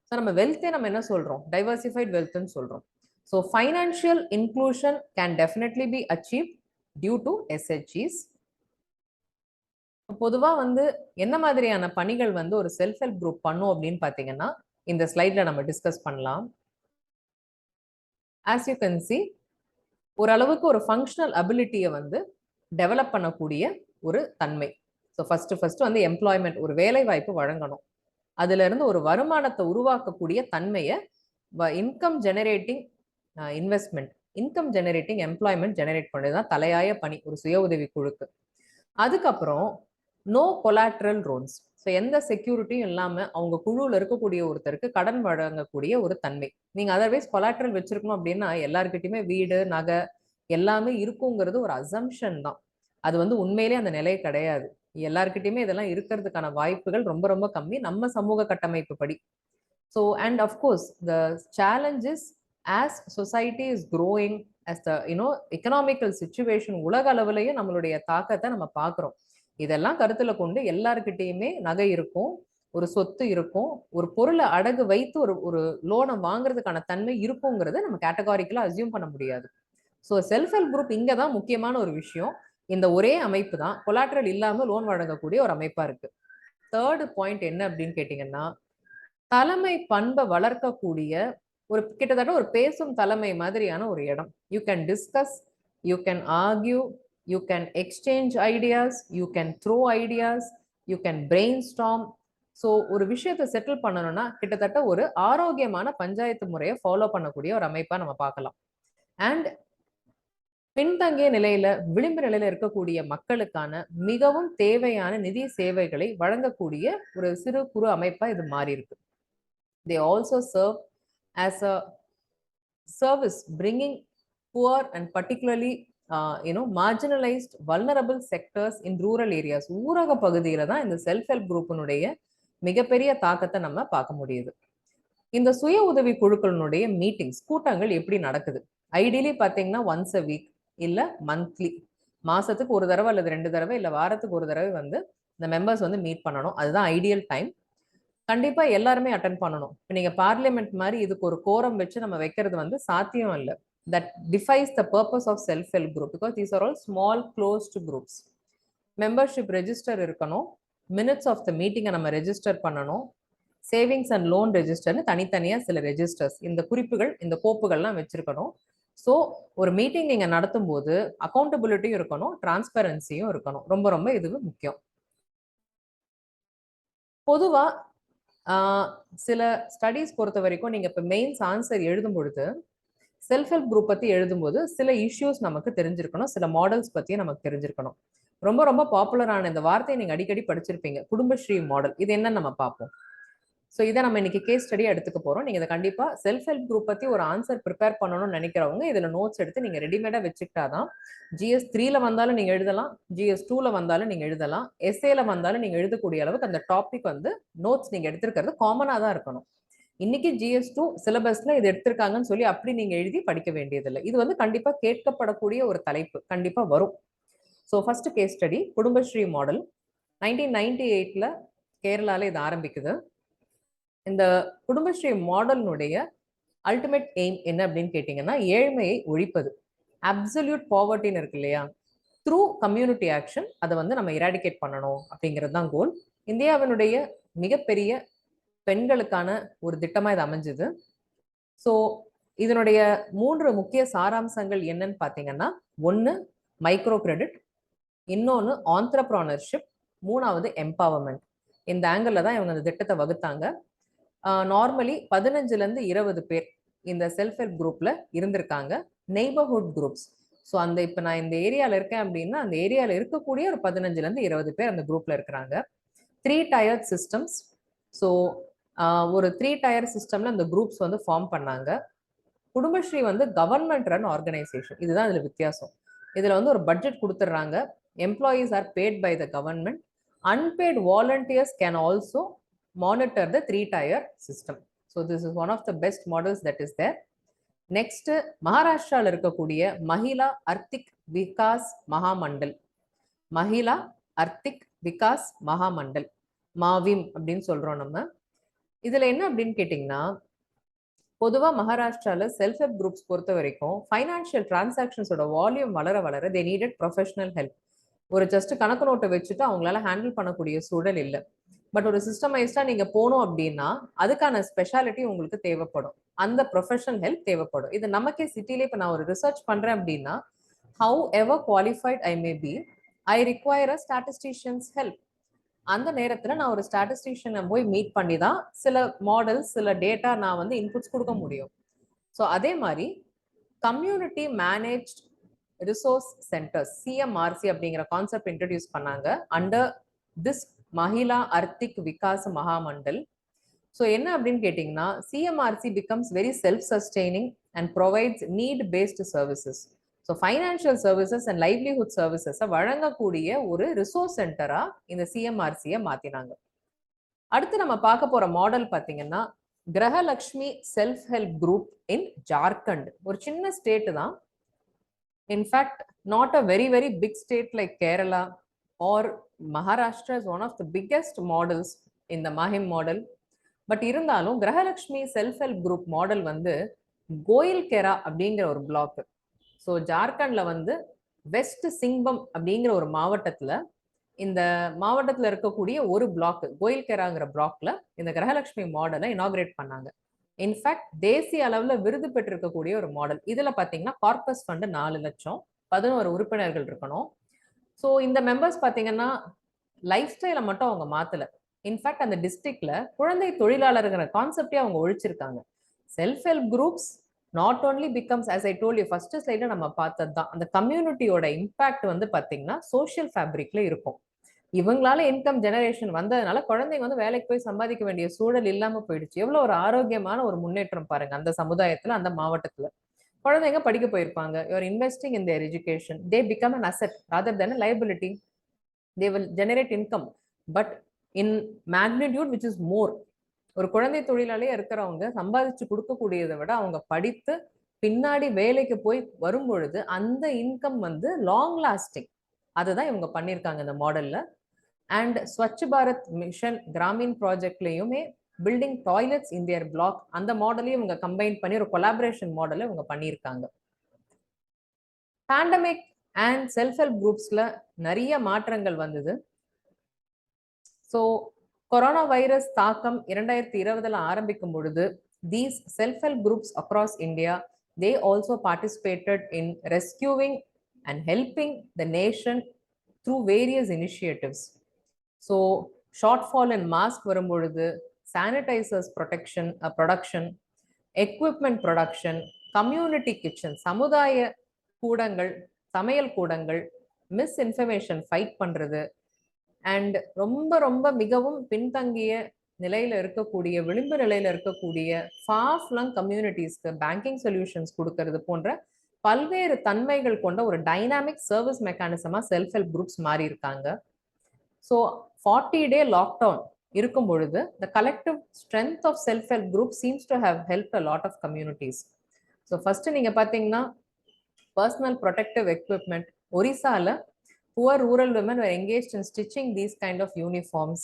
S1: ஸோ நம்ம வெல்த்தே நம்ம என்ன சொல்றோம், டைவர்சிஃபைட் வெல்த்னு சொல்றோம். So financial inclusion can definitely be achieve due to SHGs. பொதுவா வந்து என்ன மாதிரியான பணிகள் வந்து ஒரு செல்ஃப் ஹெல்ப் குரூப் பண்ணும் அப்படின்னு பாத்தீங்கன்னா இந்த ஸ்லைட்ல நம்ம டிஸ்கஸ் பண்ணலாம். ஆஸ் யூ கேன் சி, ஓரளவுக்கு ஒரு ஃபங்க்ஷனல் அபிலிட்டியை வந்து டெவலப் பண்ணக்கூடிய ஒரு தன்மை. ஸோ ஃபர்ஸ்ட் வந்து எம்ப்ளாய்மெண்ட், ஒரு வேலை வாய்ப்பு வழங்கணும். அதுல இருந்து ஒரு வருமானத்தை உருவாக்கக்கூடிய தன்மையை, income generating investment, income generating employment generate பண்ணதுதான் தலையாய பணி ஒரு சுய உதவி குழுக்கு. அதுக்கப்புறம் நோ கொலாட்ரல் ரோல்ஸ். ஸோ எந்த செக்யூரிட்டியும் இல்லாம அவங்க குழுவில் இருக்கக்கூடிய ஒருத்தருக்கு கடன் வழங்கக்கூடிய ஒரு தன்மை. நீங்க அதர்வைஸ் கொலாட்ரல் வச்சிருக்கணும் அப்படின்னா எல்லாருக்கிட்டையுமே வீடு நகை எல்லாமே இருக்குங்கிறது ஒரு அசம்ஷன் தான். அது வந்து உண்மையிலே அந்த நிலை கிடையாது. எல்லாருக்கிட்டையுமே இதெல்லாம் இருக்கிறதுக்கான வாய்ப்புகள் ரொம்ப ரொம்ப கம்மி நம்ம சமூக கட்டமைப்பு படி. So and of course the challenges as society is growing, as the economical situation உலக அளவுலையும் நம்மளுடைய தாக்கத்தை நம்ம பார்க்குறோம். இதெல்லாம் கருத்துல கொண்டு எல்லாருக்கிட்டையுமே நகை இருக்கும், ஒரு சொத்து இருக்கும், ஒரு பொருளை அடகு வைத்து ஒரு லோனை வாங்குறதுக்கான தன்மை இருக்குங்கிறத நம்ம கேட்டகாரிக்கலா அசியூம் பண்ண முடியாது. ஸோ செல்ஃப் ஹெல்ப் குரூப் இங்கே தான் முக்கியமான ஒரு விஷயம். இந்த ஒரே அமைப்பு தான் கொலாட்ரல் இல்லாமல் லோன் வழங்கக்கூடிய ஒரு அமைப்பா இருக்கு. தேர்டு பாயிண்ட் என்ன அப்படின்னு கேட்டீங்கன்னா, தலைமை பண்பை வளர்க்கக்கூடிய ஒரு கிட்டத்தட்ட ஒரு பேசும் தலைமை மாதிரியான ஒரு இடம். You can discuss, you can argue, you can exchange ideas, you can throw ideas, you can brain storm. So ஒரு விஷயத்தை செட்டில் பண்ணணும்னா கிட்டத்தட்ட ஒரு ஆரோக்கியமான பஞ்சாயத்து முறையை ஃபாலோ பண்ணக்கூடிய ஒரு அமைப்பா நம்ம பார்க்கலாம். அண்ட் பின்தங்கிய நிலையில விளிம்பு நிலையில இருக்கக்கூடிய மக்களுக்கான மிகவும் தேவையான நிதி சேவைகளை வழங்கக்கூடிய ஒரு சிறு குறு அமைப்பா இது மாறி இருக்கு. They also serve as a service bringing poor and particularly marginalized vulnerable sectors in rural areas. ஊரக பகுதியில தான் இந்த செல்ஃப் ஹெல்ப் குரூப்பினுடைய மிகப்பெரிய தாக்கத்தை நம்ம பார்க்க முடியுது. இந்த சுய உதவி குழுக்களினுடைய மீட்டிங்ஸ் கூட்டங்கள் எப்படி நடக்குது? ஐடியலி பார்த்தீங்கன்னா ஒன்ஸ் அ வீக் இல்ல மந்த்லி, மாசத்துக்கு ஒரு தடவை அல்லது 2 தடவை இல்ல வாரத்துக்கு ஒரு தடவை வந்து இந்த மெம்பர்ஸ் வந்து மீட் பண்ணணும். அதுதான் ஐடியல் டைம். கண்டிப்பா எல்லாருமே அட்டன் பண்ணணும். இப்போ நீங்க பார்லிமெண்ட் மாதிரி இதுக்கு ஒரு கோரம் வச்சு நம்ம வைக்கிறது வந்து சாத்தியம் இல்லை. That defies the purpose of self help group because these are all small closed groups. Membership register இருக்கணும், மினிட்ஸ் ஆஃப் த மீட்டிங்கை நம்ம ரெஜிஸ்டர் பண்ணணும், சேவிங்ஸ் அண்ட் லோன் ரெஜிஸ்டர்னு தனித்தனியா சில ரெஜிஸ்டர்ஸ், இந்த குறிப்புகள் இந்த கோப்புகள்லாம் வச்சிருக்கணும். ஸோ ஒரு மீட்டிங் நீங்க நடத்தும் போது அக்கௌண்டபிலிட்டியும் இருக்கணும், டிரான்ஸ்பரன்சியும் இருக்கணும். ரொம்ப ரொம்ப இது முக்கியம். பொதுவா சில ஸ்டடீஸ் பொறுத்த வரைக்கும் நீங்க இப்போ மெயின்ஸ் ஆன்சர் எழுதும் பொழுது செல்ஃப் ஹெல்ப் குரூப் பத்தி எழுதும்போது சில இஷ்யூஸ் நமக்கு தெரிஞ்சிருக்கணும், சில மாடல்ஸ் பத்தியும் நமக்கு தெரிஞ்சிருக்கணும். ரொம்ப ரொம்ப பாப்புலரான இந்த வார்த்தையை நீங்க அடிக்கடி படிச்சிருப்பீங்க, குடும்பஸ்ரீ மாடல். இது என்னன்னு நம்ம பார்ப்போம். ஸோ இதை நம்ம இன்னைக்கு கேஸ் ஸ்டடியா எடுத்துக்க போறோம். நீங்க இதை கண்டிப்பா செல்ஃப் ஹெல்ப் குரூப் பத்தி ஒரு ஆன்சர் ப்ரிப்பேர் பண்ணணும்னு நினைக்கிறவங்க இதுல நோட்ஸ் எடுத்து நீங்க ரெடிமேடா வச்சுக்கிட்டாதான் GS 3ல வந்தாலும் நீங்க எழுதலாம், GS 2ல வந்தாலும் நீங்க எழுதலாம், எஸ்ஏல வந்தாலும் நீங்க எழுதக்கூடிய அளவுக்கு அந்த டாபிக் வந்து நோட்ஸ் நீங்க எடுத்திருக்கிறது காமனா தான் இருக்கணும். இன்னைக்கு GS 2 சிலபஸ்ல இது எடுத்திருக்காங்கன்னு சொல்லி அப்படி நீங்க எழுதி படிக்க வேண்டியதில்லை. இது வந்து கண்டிப்பா கேட்கப்படக்கூடிய ஒரு தலைப்பு, கண்டிப்பா வரும். So first case study Kudumbashree model. 1998ல கேரளால இது ஆரம்பிக்குது. இந்த குடும்பஸ்ரீ மாடலினுடைய அல்டிமேட் எய்ம் என்ன அப்படின்னு கேட்டீங்கன்னா, ஏழ்மையை ஒழிப்பது. அப்சல்யூட் பாவர்ட்டின்னு இருக்கு இல்லையா, த்ரூ கம்யூனிட்டி ஆக்ஷன் அதை வந்து நம்ம இராடிகேட் பண்ணணும் அப்படிங்கிறது தான் கோல். இந்தியாவினுடைய மிகப்பெரிய பெண்களுக்கான ஒரு திட்டமா இது அமைஞ்சது. ஸோ இதனுடைய 3 முக்கிய சாராம்சங்கள் என்னன்னு பார்த்தீங்கன்னா, 1 மைக்ரோ கிரெடிட், இன்னொன்று ஆண்டர்பிரனர்ஷிப், 3வது எம்பவர்மெண்ட். இந்த ஆங்கிள் தான் இவங்க இந்த திட்டத்தை வகுத்தாங்க. நார்மலி 15ல இருந்து 20 பேர் இந்த செல்ஃப் ஹெல்ப் குரூப்ல இருந்திருக்காங்க. நெய்பர்ஹுட் குரூப்ஸ், ஸோ அந்த இப்போ நான் இந்த ஏரியாவில் இருக்கேன் அப்படின்னா அந்த ஏரியாவில் இருக்கக்கூடிய ஒரு 15லேருந்து 20 பேர் அந்த குரூப்பில் இருக்கிறாங்க. 3 டயர் சிஸ்டம்ஸ். ஸோ ஒரு 3 டயர் சிஸ்டம்ல அந்த குரூப்ஸ் வந்து ஃபார்ம் பண்ணாங்க. குடும்பஸ்ரீ வந்து கவர்மெண்ட் ரன் ஆர்கனைசேஷன். இதுதான் இதுல வித்தியாசம். இதுல வந்து ஒரு பட்ஜெட் கொடுத்துட்றாங்க. Employees are paid by the government. Unpaid volunteers can also monitor the 3 tier system. So this is one of the best models that is there. Next மகாராஷ்டிராவில் இருக்கக்கூடிய மகிழா அர்த்திக் விகாஸ் மகாமண்டல். மகிழா அர்த்திக் விகாஸ் மகாமண்டல், மாவிம் அப்படின்னு சொல்றோம் நம்ம. இதுல என்ன அப்படின்னு கேட்டீங்கன்னா, பொதுவா மகாராஷ்டிரால செல்ஃப் ஹெல்ப் குரூப்ஸ் பொறுத்த வரைக்கும் ஃபைனான்சியல் டிரான்சாக்ஷன்ஸோட வால்யூம் வளர வளர தே நீடட் ப்ரொஃபஷனல் ஹெல்ப். ஒரு ஜஸ்ட் கணக்கு நோட்டை வச்சுட்டு அவங்களால ஹேண்டில் பண்ணக்கூடிய சூழல் இல்லை. பட் ஒரு சிஸ்டமைஸ்டா நீங்க போனோம் அப்படின்னா அதுக்கான ஸ்பெஷாலிட்டி உங்களுக்கு தேவைப்படும். அந்த ப்ரொஃபஷனல் ஹெல்ப் தேவைப்படும். இது நமக்கே சிட்டிலே இப்போ நான் ஒரு ரிசர்ச் பண்றேன் அப்படின்னா, however qualified I may be, I require a statistician's help. அந்த நேரத்தில் நான் ஒரு ஸ்டாட்டிஸ்டிஷியனை போய் மீட் பண்ணி தான் சில மாடல்ஸ் சில டேட்டா நான் வந்து இன்புட்ஸ் கொடுக்க முடியும். ஸோ அதே மாதிரி community managed resource centres, CMRC அப்படிங்கிற கான்செப்ட் இன்ட்ரடியூஸ் பண்ணாங்க under this Mahila Arthik Vikas Mahamandal. So என்ன அப்படின்னு கேட்டிங்கன்னா, CMRC becomes very self sustaining and provides need based services. So financial services and livelihood சர்வீசஸை வழங்கக்கூடிய ஒரு ரிசோர்ஸ் சென்டரா இந்த சிஎம்ஆர்சியை மாத்தினாங்க. அடுத்து நம்ம பார்க்க போற மாடல் பார்த்தீங்கன்னா, Grihalakshmi self help group in Jharkhand. ஒரு சின்ன ஸ்டேட் தான். In fact not a very very big state like Kerala or Maharashtra is one of the biggest models இந்த மாஹிம் மாடல். பட் இருந்தாலும் Grihalakshmi self help group model வந்து கோயில்கெரா அப்படிங்கிற ஒரு பிளாக். ஸோ ஜார்க்கண்ட்ல வந்து வெஸ்ட் சிங்பம் அப்படிங்கிற ஒரு மாவட்டத்துல, இந்த மாவட்டத்தில் இருக்கக்கூடிய ஒரு பிளாக் கோயில்கெராங்கிற பிளாக்ல இந்த கிரகலட்சுமி மாடலை இனாகிரேட் பண்ணாங்க. இன்ஃபேக்ட் தேசிய அளவில் விருது பெற்றிருக்கக்கூடிய ஒரு மாடல். இதுல பாத்தீங்கன்னா கார்பஸ் ஃபண்ட் 4 லட்சம், 11 உறுப்பினர்கள் இருக்கணும். ஸோ இந்த மெம்பர்ஸ் பாத்தீங்கன்னா லைஃப் ஸ்டைலை மட்டும் அவங்க மாத்தல. இன்ஃபேக்ட் அந்த டிஸ்ட்ரிக்ட்ல குழந்தை தொழிலாளர்கிற கான்செப்டே அவங்க ஒழிச்சிருக்காங்க. Self help groups not only becomes, as I told you first ஸ்லைட்ல நம்ம பார்த்தது தான், அந்த கம்யூனிட்டியோட இம்பாக்ட் வந்து பாத்தீங்கன்னா சோஷியல் ஃபேப்ரிக்ல இருக்கும். இவங்களால இன்கம் ஜெனரேஷன் வந்ததுனால குழந்தைங்க வந்து வேலைக்கு போய் சம்பாதிக்க வேண்டிய சூழல் இல்லாம போயிடுச்சு. எவ்வளவு ஒரு ஆரோக்கியமான ஒரு முன்னேற்றம் பாருங்க அந்த சமுதாயத்துல, அந்த மாவட்டத்துல. குழந்தைங்க படிக்க போயிருப்பாங்க. You're investing in their education. They become an asset rather then liability. They will generate income but in magnitude which is more. ஒரு குழந்தை தொழிலாளியா இருக்கிறவங்க சம்பாதிச்சு கொடுக்கக்கூடியதை விட அவங்க படித்து பின்னாடி வேலைக்கு போய் வரும் பொழுது அந்த இன்கம் வந்து லாங் லாஸ்டிங். அதுதான் இவங்க பண்ணியிருக்காங்க இந்த மாடல்ல. அண்ட் ஸ்வச் பாரத் மிஷன் கிராமீன் ப்ராஜெக்ட்லயுமே building toilets in their block, அந்த மாடலையும் இவங்க கம்பைன் பண்ணி ஒரு கொலாபரேஷன் மாடலை இவங்க பண்ணியிருக்காங்க. பேண்டமிக் அண்ட் செல்ஃப் ஹெல்ப் குரூப்ஸ்ல நிறைய மாற்றங்கள் வந்தது. ஸோ கொரோனா வைரஸ் தாக்கம் 2020 ஆரம்பிக்கும் பொழுது these self-help groups across India, they also participated in rescuing and helping the nation through various initiatives. So shortfall in mask வரும் பொழுது sanitizers protection production, equipment production, community kitchen, சமுதாய கூடங்கள், சமையல் கூடங்கள், மிஸ்இன்ஃபர்மேஷன் ஃபைட் பண்றது, அண்ட் ரொம்ப ரொம்ப மிகவும் பின்தங்கிய நிலையில இருக்கக்கூடிய, விளிம்பு நிலையில இருக்கக்கூடிய ஃபார் ஃப்ளங் கம்யூனிட்டிஸ்க்கு பேங்கிங் சொல்யூஷன்ஸ் கொடுக்கறது போன்ற பல்வேறு தன்மைகள் கொண்ட ஒரு டைனாமிக் சர்வீஸ் மெக்கானிசமா செல்ஃப் ஹெல்ப் குரூப்ஸ் மாறி இருக்காங்க. ஸோ 40-day லாக்டவுன் இருக்கும் பொழுது the collective strength of self help group seems to have helped a lot of communities. So first நீங்க பாத்தீங்கன்னா பர்சனல் ப்ரொடெக்டிவ் எக்யூப்மெண்ட், ஒரிசால poor rural women were engaged in stitching these kind of uniforms,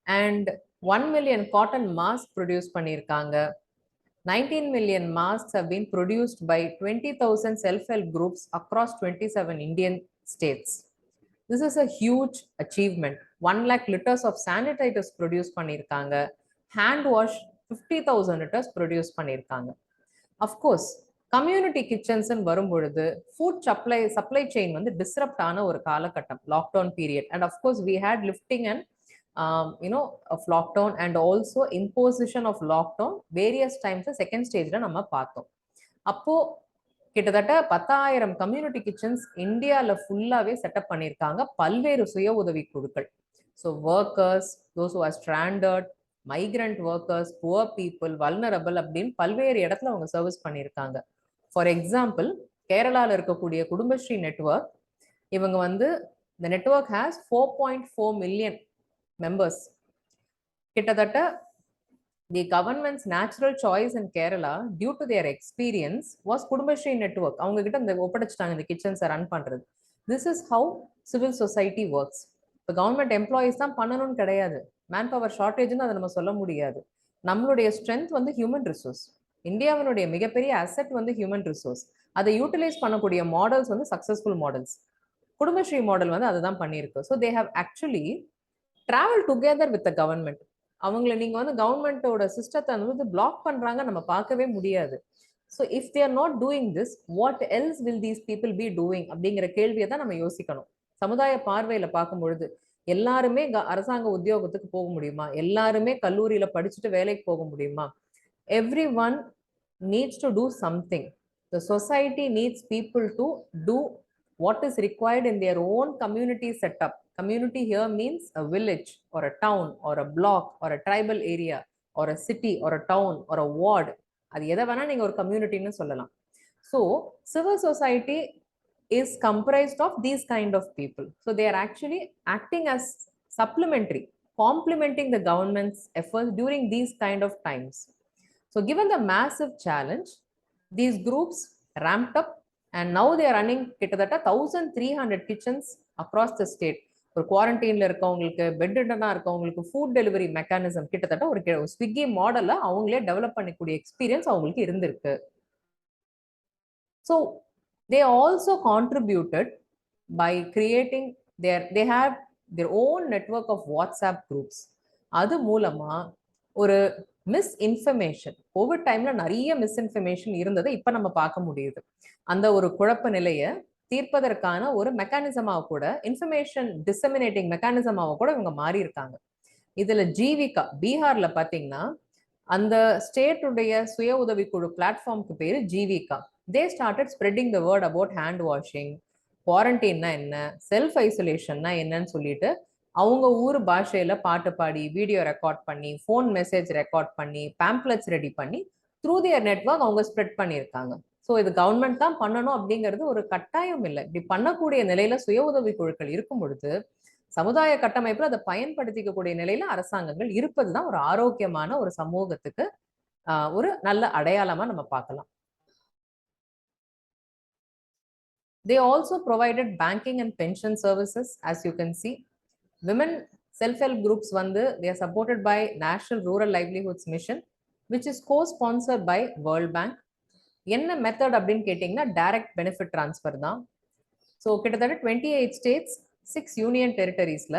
S1: and 1 million cotton masks produced பண்ணிருக்காங்க. 19 million masks have been produced by 20,000 self-help groups across 27 Indian states. This is a huge achievement. 1 lakh liters of sanitizers produced பண்ணிருக்காங்க. Hand wash 50,000 liters produced பண்ணிருக்காங்க. Of course கம்யூனிட்டி கிச்சன்ஸ் வரும் பொழுது ஃபுட் சப்ளை செயின் வந்து டிஸ்ரப்ட் ஆன ஒரு காலகட்டம் lockdown period. And of course we had lifting and of lockdown and also imposition of lockdown various times second ஸ்டேஜ்ல நம்ம பார்த்தோம். அப்போ கிட்டத்தட்ட 10,000 கம்யூனிட்டி கிச்சன்ஸ் இந்தியாவில் ஃபுல்லாவே செட்டப் பண்ணியிருக்காங்க பல்வேறு சுய உதவி குழுக்கள். So workers, those who are stranded, migrant workers, poor people, vulnerable அப்படின்னு பல்வேறு இடத்துல அவங்க சர்வீஸ் பண்ணியிருக்காங்க. ஃபார் எக்ஸாம்பிள், கேரளாவில் இருக்கக்கூடிய குடும்பஸ்ரீ நெட்வொர்க், இவங்க வந்து the network has 4.4 million members. கிட்டத்தட்ட the government's natural choice in Kerala due to their experience was Kudumbashree network. அவங்க கிட்ட இந்த ஒப்படைச்சிட்டாங்க இந்த கிச்சன்ஸை ரன் பண்றது. This is how civil society works. இப்போ கவர்மெண்ட் எம்ப்ளாயிஸ் தான் பண்ணணும்னு கிடையாது. மேன் பவர் ஷார்டேஜ்னு அதை நம்ம சொல்ல முடியாது. நம்மளுடைய ஸ்ட்ரென்த் வந்து ஹியூமன் ரிசோர்ஸ். இந்தியாவினுடைய மிகப்பெரிய அசெட் வந்து ஹியூமன் ரிசோர்ஸ். அதை யூட்டிலைஸ் பண்ணக்கூடிய மாடல்ஸ் வந்து சக்சஸ்ஃபுல் மாடல்ஸ். குடும்பஸ்ரீ மாடல் வந்து அதை தான் பண்ணியிருக்கு. So they have actually travel together with the government. அவங்களை நீங்க வந்து கவர்மெண்டோட சிஸ்டத்தை வந்து பிளாக் பண்றாங்க நம்ம பார்க்கவே முடியாது. So if they are not doing this, what else will these people be doing அப்படிங்கிற கேள்வியை தான் நம்ம யோசிக்கணும். சமுதாய பார்வையில பார்க்கும் பொழுது எல்லாருமே அரசாங்க உத்தியோகத்துக்கு போக முடியுமா? எல்லாருமே கல்லூரியில படிச்சுட்டு வேலைக்கு போக முடியுமா? Everyone needs to do something. The society needs people to do what is required in their own community setup. Community here means a village or a town or a block or a tribal area or a city or a town or a ward. அது எதை வேணா நீங்க ஒரு கம்யூனிட்டின்னு சொல்லலாம். So civil society is comprised of these kind of people. So they are actually acting as supplementary, complementing the government's efforts during these kind of times. So given the massive challenge, these groups ramped up and now they are running கிட்டத்தட்ட 1300 kitchens across the state. ஒரு குவாரண்டைன்ல இருக்கவங்களுக்கு, பெட் ரிடனா இருக்கவங்களுக்கு ஃபுட் டெலிவரி மெக்கானிசம் கிட்டத்தட்ட ஒரு ஸ்விக்கி மாடலை அவங்களே டெவலப் பண்ணக்கூடிய எக்ஸ்பீரியன்ஸ் அவங்களுக்கு இருந்திருக்கு. So they also contributed by creating they have their own network of WhatsApp groups. அது மூலமா ஒரு மிஸ்இன்ஃபர்மேஷன், கோவிட் டைம்ல நிறைய மிஸ்இன்ஃபர்மேஷன் இருந்ததை இப்ப நம்ம பார்க்க முடியுது. அந்த ஒரு குழப்ப நிலையை தீர்ப்பதற்கான ஒரு மெக்கானிசமாக கூட, இன்ஃபர்மேஷன் டிசமினேட்டிங் மெக்கானிசமாக கூட இவங்க மாறி இருக்காங்க. இதுல ஜீவிகா, பீகார்ல பாத்தீங்கன்னா அந்த ஸ்டேட்டுடைய சுய உதவி குழு பிளாட்ஃபார்முக்கு பேரு Jeevika. They started spreading the word about hand washing, குவாரண்டைன்னா என்ன, செல்ஃப் ஐசோலேஷன்னா என்னன்னு சொல்லிட்டு அவங்க ஊர் பாஷையில பாட்டு பாடி, வீடியோ ரெக்கார்ட் பண்ணி, ஃபோன் மெசேஜ் ரெக்கார்ட் பண்ணி, பேம்ப்ளெட்ஸ் ரெடி பண்ணி த்ரூ தியர் நெட்வொர்க் அவங்க ஸ்ப்ரெட் பண்ணியிருக்காங்க. ஸோ இது கவர்மெண்ட் தான் பண்ணணும் அப்படிங்கிறது ஒரு கட்டாயம் இல்லை. இப்படி பண்ணக்கூடிய நிலையில சுய உதவி குழுக்கள் இருக்கும் பொழுது சமுதாய கட்டமைப்புல அதை பயன்படுத்திக்கக்கூடிய நிலையில அரசாங்கங்கள் இருப்பதுதான் ஒரு ஆரோக்கியமான ஒரு சமூகத்துக்கு ஒரு நல்ல அடையாளமா நம்ம பார்க்கலாம். They also provided banking and pension services, as you can see. Women self-help groups வந்து they are supported by National Rural Livelihoods Mission, which is co-sponsored by World Bank. என்ன மெத்தட் அப்படின்னு கேட்டிங்கன்னா டைரக்ட் பெனிஃபிட் ட்ரான்ஸ்ஃபர் தான். ஸோ கிட்டத்தட்ட 28 ஸ்டேட்ஸ், 6 யூனியன் டெரிட்டரிஸ்ல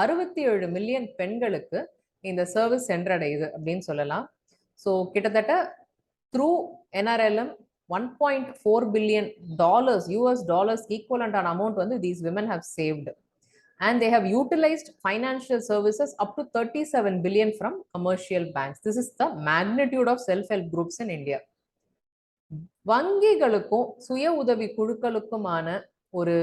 S1: 67 மில்லியன் பெண்களுக்கு இந்த சர்வீஸ் சென்றடையுது அப்படின்னு சொல்லலாம். ஸோ கிட்டத்தட்ட through NRLM $1.4 billion US dollars equivalent on amount வந்து these women have saved, and they have utilized financial services up to 37 billion from commercial banks. This is the magnitude of self-help groups in India. வங்கிகளுக்கும் சுய உதவி குழுக்களுக்குமான ஒரு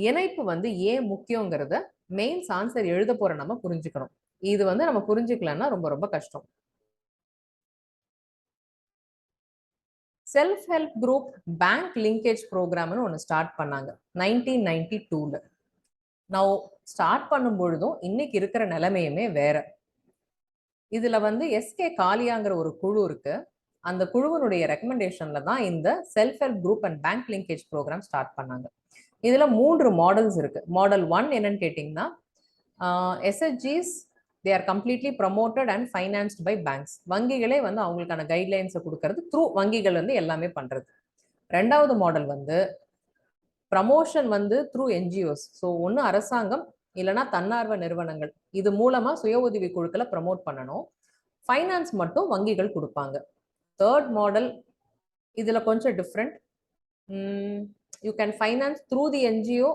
S1: இணைப்பு வந்து ஏன் முக்கியங்கிறத மெயின்ஸ் ஆன்சர் எழுத போற நம்ம புரிஞ்சுக்கணும். இது வந்து நம்ம புரிஞ்சுக்கலன்னா ரொம்ப ரொம்ப கஷ்டம். Self help group bank linkage ப்ரோக்ராம்னு ஒன்று ஸ்டார்ட் பண்ணாங்க 1992ல. நான் ஸ்டார்ட் பண்ணும் பொழுதும் இன்னைக்கு இருக்கிற நிலைமையுமே வேற. இதுல வந்து எஸ்கே காலியாங்கிற ஒரு குழு இருக்கு. அந்த குழுவினுடைய ரெக்கமெண்டேஷன்ல தான் இந்த self help group and bank linkage programme start பண்ணாங்க. இதுல 3 மாடல்ஸ் இருக்கு. மாடல் 1 என்னன்னு கேட்டீங்கன்னா SHGs, they are completely promoted and financed by banks. வங்கிகளே வந்து அவங்களுக்கான கைட்லைன்ஸை கொடுக்கறது, த்ரூ வங்கிகள் வந்து எல்லாமே பண்றது. ரெண்டாவது மாடல் வந்து ப்ரமோஷன் வந்து த்ரூ NGOs. ஸோ ஒன்று அரசாங்கம் இல்லைன்னா தன்னார்வ நிறுவனங்கள் இது மூலமா சுய உதவி குழுக்களை ப்ரமோட் பண்ணணும். ஃபைனான்ஸ் மட்டும் வங்கிகள் கொடுப்பாங்க. தேர்ட் மாடல் இதுல கொஞ்சம் different. You can finance through the NGO,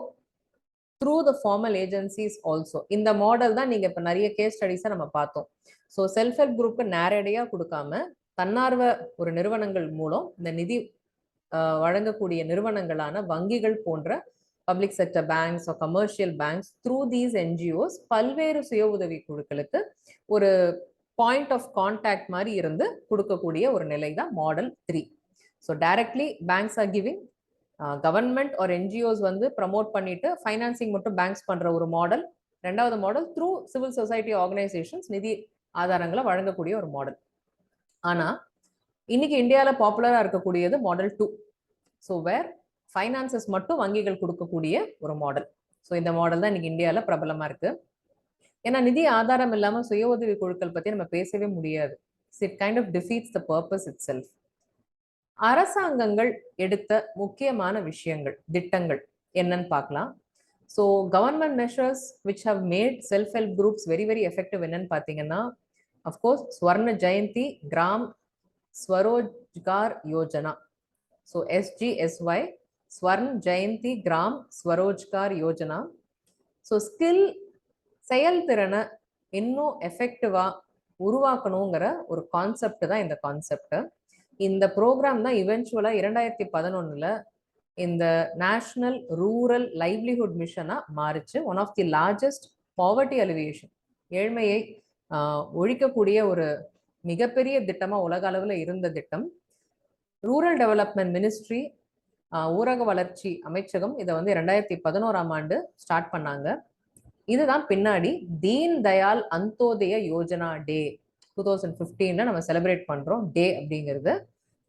S1: through the formal agencies also. இந்த மாடல் தான் நீங்க இப்ப நிறைய கேஸ் ஸ்டடிஸை நம்ம பார்த்தோம். ஸோ செல்ஃப் ஹெல்ப் குரூப்க்கு நேரடியாக கொடுக்காம தன்னார்வ ஒரு நிறுவனங்கள் மூலம் இந்த நிதி வழங்கக்கூடிய நிறுவனங்களான வங்கிகள் போன்ற public sector banks commercial banks through these NGOs பல்வேறு சுய உதவி குழுக்களுக்கு ஒரு பாயிண்ட் ஆஃப் கான்டாக்ட் மாதிரி இருந்து கொடுக்கக்கூடிய ஒரு நிலை தான் model 3. So directly banks are giving, government or NGOs வந்து ப்ரமோட் பண்ணிட்டு ஃபைனான்சிங் மட்டும் பேங்க்ஸ் பண்ற ஒரு மாடல். ரெண்டாவது model through civil society organisations நிதி ஆதாரங்களை வழங்கக்கூடிய ஒரு மாடல். ஆனா இன்னைக்கு இந்தியாவில் பாப்புலரா இருக்கக்கூடியது மாடல் 2. ஸோ வேர் ஃபைனான்சஸ் மட்டும் வங்கிகள் கொடுக்கக்கூடிய ஒரு மாடல். ஸோ இந்த மாடல் தான் இன்னைக்கு இந்தியாவில் பிரபலமா இருக்கு. ஏன்னா நிதி ஆதாரம் இல்லாமல் சுய உதவி குழுக்கள் பத்தி நம்ம பேசவே முடியாது. It kind of defeats the purpose itself. அரசாங்கங்கள் எடுத்த முக்கியமான விஷயங்கள், திட்டங்கள் என்னன்னு பார்க்கலாம். So government measures which have made self help groups very very effective என்னன்னு பார்த்தீங்கன்னா, of course Swarna Jayanti Gram Swarozgar Yojana. So SGSY, Swarna Jayanti Gram Swarozgar Yojana. So skill செயல்திறனை இன்னும் எஃபெக்டிவா உருவாக்கணுங்கிற ஒரு கான்செப்ட் தான் இந்த கான்செப்ட். இந்த ப்ரோக்ராம் தான் இவென்ச்சுவலா 2011 இந்த நேஷனல் ரூரல் லைவ்லிஹுட் மிஷனா மாறிச்சு. One of the largest poverty alleviation, ஏழ்மையை ஒழிக்கக்கூடிய ஒரு மிகப்பெரிய திட்டமா உலக அளவில் இருந்த திட்டம். ரூரல் டெவலப்மெண்ட் மினிஸ்ட்ரி, ஊரக வளர்ச்சி அமைச்சகம் இதை வந்து 2011 ஸ்டார்ட் பண்ணாங்க. இதுதான் பின்னாடி தீன் தயாள் அந்தோதய யோஜனா டே 2015 நம்ம செலிப்ரேட் பண்றோம். டே அப்படிங்கிறது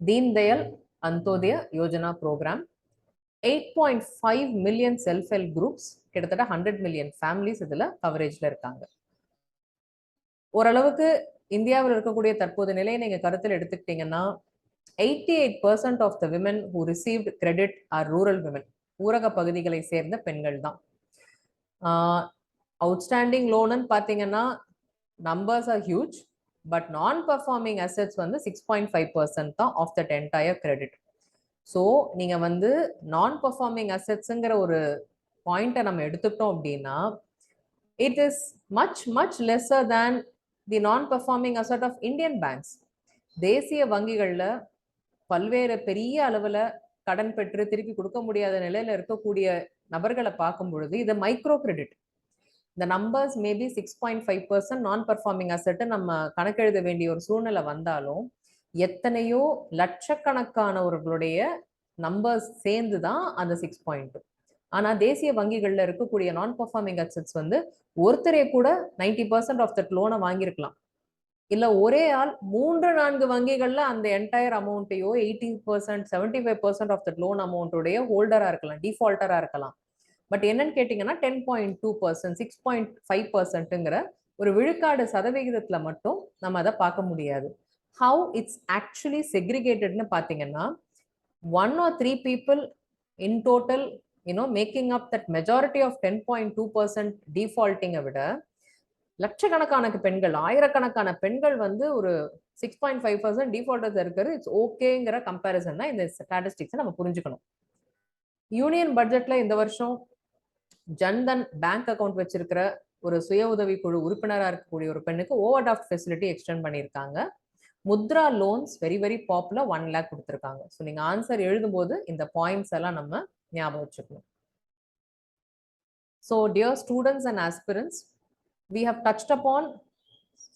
S1: Deen Dayal Antyodaya Yojana program. 8.5 million self help groups, கிட்டத்தட்ட 100 மில்லியன் ஃபேமிலிஸ் இதுல கவரேஜ்ல இருக்காங்க. ஓரளவுக்கு இந்தியாவில் இருக்கக்கூடிய தற்போது நிலையை நீங்க கருத்தில் எடுத்துக்கிட்டீங்கன்னா 88% of the women who received credit are rural women, ஊரக பகுதிகளை சேர்ந்த பெண்கள் தான். அவுட்ஸ்டாண்டிங் லோனுன்னு பார்த்தீங்கன்னா numbers are huge, but non performing assets வந்து 6.5% தான் of that entire credit. So நீங்க வந்து நான் பர்ஃபார்மிங் அசெட்ஸுங்கிற ஒரு பாயிண்ட்டை நம்ம எடுத்துட்டோம் அப்படின்னா it is much lesser than the non performing asset of Indian banks. தேசிய வங்கிகளில் பல்வேறு பெரிய அளவில் கடன் பெற்று திருப்பி கொடுக்க முடியாத நிலையில இருக்கக்கூடிய நபர்களை பார்க்கும் பொழுது இது மைக்ரோ கிரெடிட். இந்த நம்பர்ஸ் மேபி 6.5% நான் பர்ஃபார்மிங் அசெட் நம்ம கணக்கெழுத வேண்டிய ஒரு சூழ்நிலை வந்தாலும் எத்தனையோ லட்சக்கணக்கானவர்களுடைய நம்பர்ஸ் சேர்ந்து தான் அந்த 6.2. ஆனா தேசிய வங்கிகள்ல இருக்கக்கூடிய நான் பர்ஃபார்மிங் அசெட்ஸ் வந்து ஒருத்தரே கூட 90% ஆஃப் தட் லோனை வாங்கியிருக்கலாம். இல்ல ஒரே ஆள் 3-4 வங்கிகள்ல அந்த என்டையர் அமௌண்ட்டையோ 80% 75% ஆஃப் தட் லோன் அமௌண்ட்டுடைய ஹோல்டரா இருக்கலாம், டிஃபால்டரா இருக்கலாம். பட் என்னன்னு கேட்டீங்கன்னா 10.2%, 6.5%ங்கிற ஒரு விழுக்காடு சதவிகிதத்துல மட்டும் நம்ம அதை பார்க்க முடியாது. ஹவு இட்ஸ் ஆக்சுவலி செக்ரிகேட்டட்னு பார்த்தீங்கன்னா 1 or 3 people in total making up that majority of 10.2% டிஃபால்ட்டிங்கை விட லட்சக்கணக்கான பெண்கள், ஆயிரக்கணக்கான பெண்கள் வந்து ஒரு 6.5% டிஃபால்டர்ஸ் இருக்கிறது இட்ஸ் ஓகேங்கிற கம்பேரிசன் தான் இந்த ஸ்டாட்டிஸ்டிக்ஸை நம்ம புரிஞ்சுக்கணும். யூனியன் பட்ஜெட்ல இந்த வருஷம் ஜன்தன் பேங்க் அக்கௌண்ட் வச்சிருக்கிற ஒரு சுய உதவி குழு உறுப்பினராக இருக்கக்கூடிய ஒரு பெண்ணுக்கு ஓவர் டிராஃப்ட் ஃபெசிலிட்டி எக்ஸ்டெண்ட் பண்ணியிருக்காங்க. Mudra loans very very popular 1 lakh கொடுத்துருக்காங்க. ஸோ நீங்க ஆன்சர் எழுதும்போது இந்த பாயிண்ட்ஸ் எல்லாம் நம்ம ஞாபகம் வச்சுக்கணும். So dear students and aspirants, we have touched upon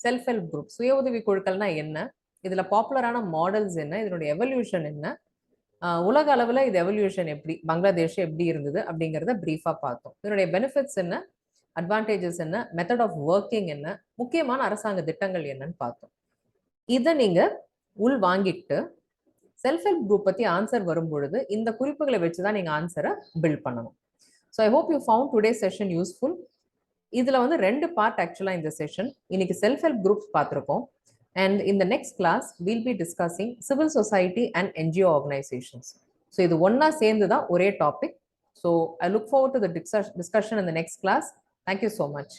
S1: self help group. சுய உதவி குழுக்கள்னா என்ன, இதுல பாப்புலரான மாடல்ஸ் என்ன, இதனுடைய எவல்யூஷன் என்ன, உலக அளவுல இது எவல்யூஷன் எப்படி, பங்களாதேஷ் எப்படி இருந்தது அப்படிங்கிறத பிரீஃபா பார்த்தோம். இதனுடைய பெனிஃபிட்ஸ் என்ன, அட்வான்டேஜஸ் என்ன, மெத்தட் ஆஃப் ஒர்க்கிங் என்ன, முக்கியமான அரசாங்க திட்டங்கள் என்னன்னு பார்த்தோம். இதை நீங்க உள் வாங்கிட்டு செல்ஃப் ஹெல்ப் குரூப் பத்தி ஆன்சர் வரும் பொழுது இந்த குறிப்புகளை வச்சுதான் நீங்க ஆன்சரை பில்ட் பண்ணணும். So I hope you found today session useful. இதுல வந்து 2 பார்ட் ஆக்சுவலா இந்த செஷன். இன்னைக்கு செல்ஃப் ஹெல்ப் குரூப்ஸ் பார்த்திருக்கோம். அண்ட் இந்த next class will be discussing civil society and NGO organisations. So இது ஒன்னா சேர்ந்து தான் ஒரே topic. So I look forward to the discussion in the next class. Thank you so much.